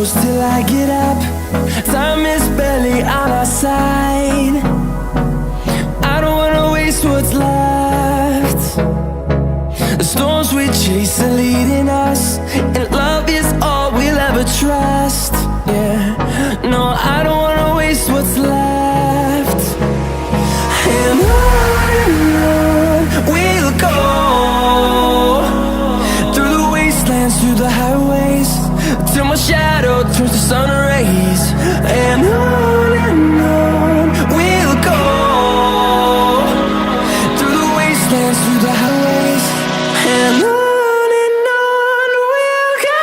close till I get up. Time is barely on our side. I don't wanna waste what's left. The storms we chase are leading us, and love is all we'll ever trust. Yeah, no, I don't wanna waste what's left. And on we'll go, through the wastelands, through the highways, till my shadow turns to sun rays. And on we'll go, through the wastelands, through the highways, and on we'll go.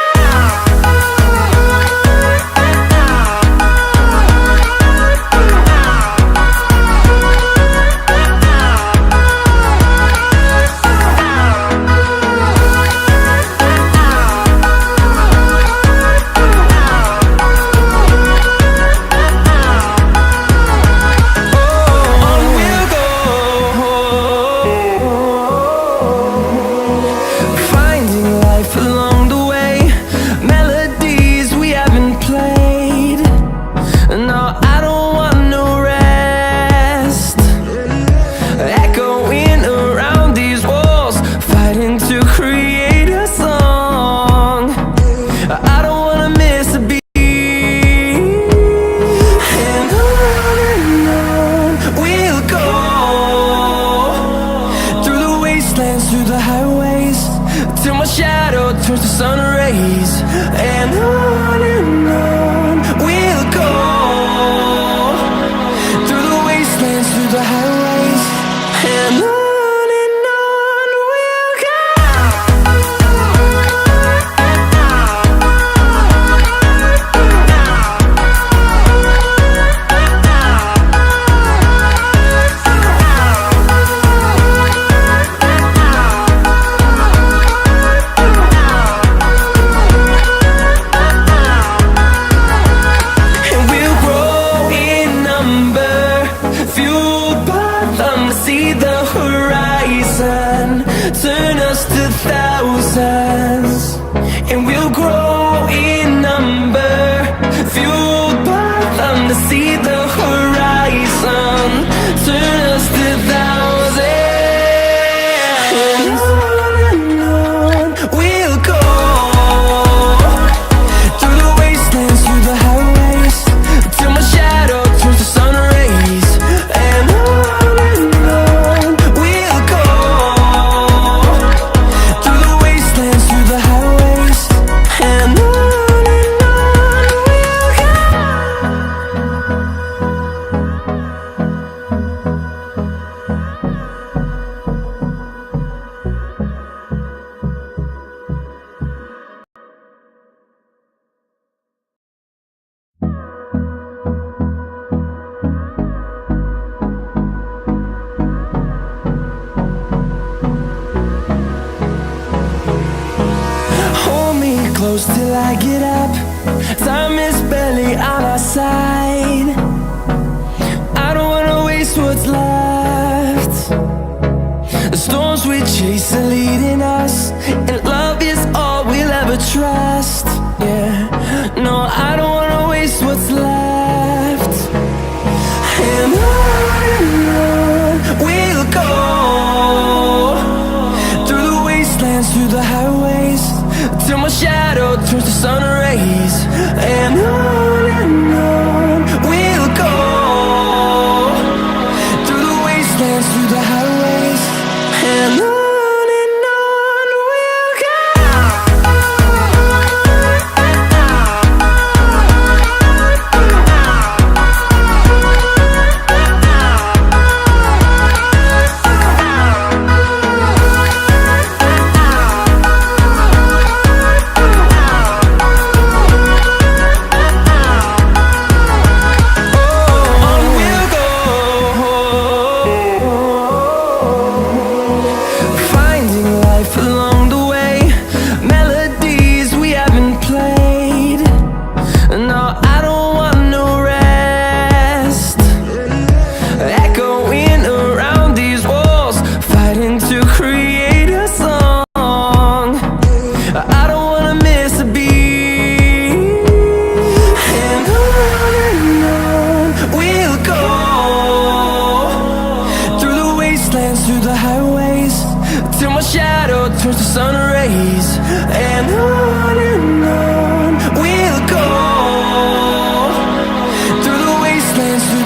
Through the highways, till my shadow turns to sun rays. And on we'll go, through the wastelands, through the highways, and on we'll go. See the horizon turn us to thousands, and we'll grow in number, fueled by them. To see the horizon turn us to thousands, and on we'll go, through the wastelands, through the highways, till my shadow turns to sun rays. And close till I get up. Time is barely on our side. I don't wanna waste what's left. The storms we chase are leading us, and love is all we'll ever trust. Yeah, no, I don't wanna waste what's left. And on we'll go, through the wastelands, through the highways, till my shadow turns to sun rays. And on we'll go, through the wastelands, through the highways, and on we'll go.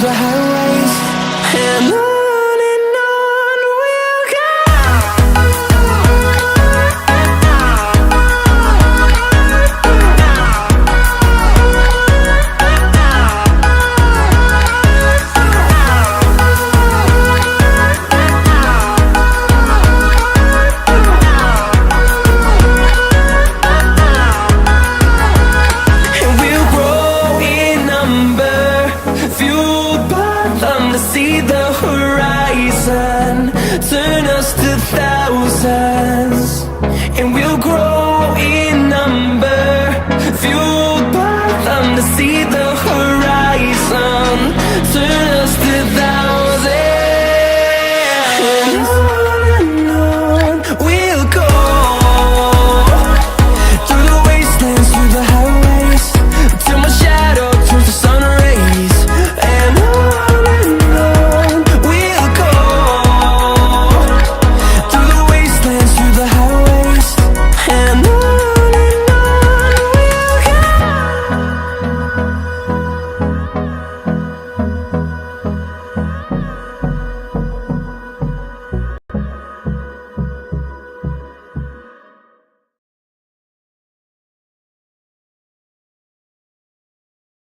the highways, and on we'll go. And we'll grow in number, fueled by them to see the horizon, turn us to thousands. And we'll grow in number,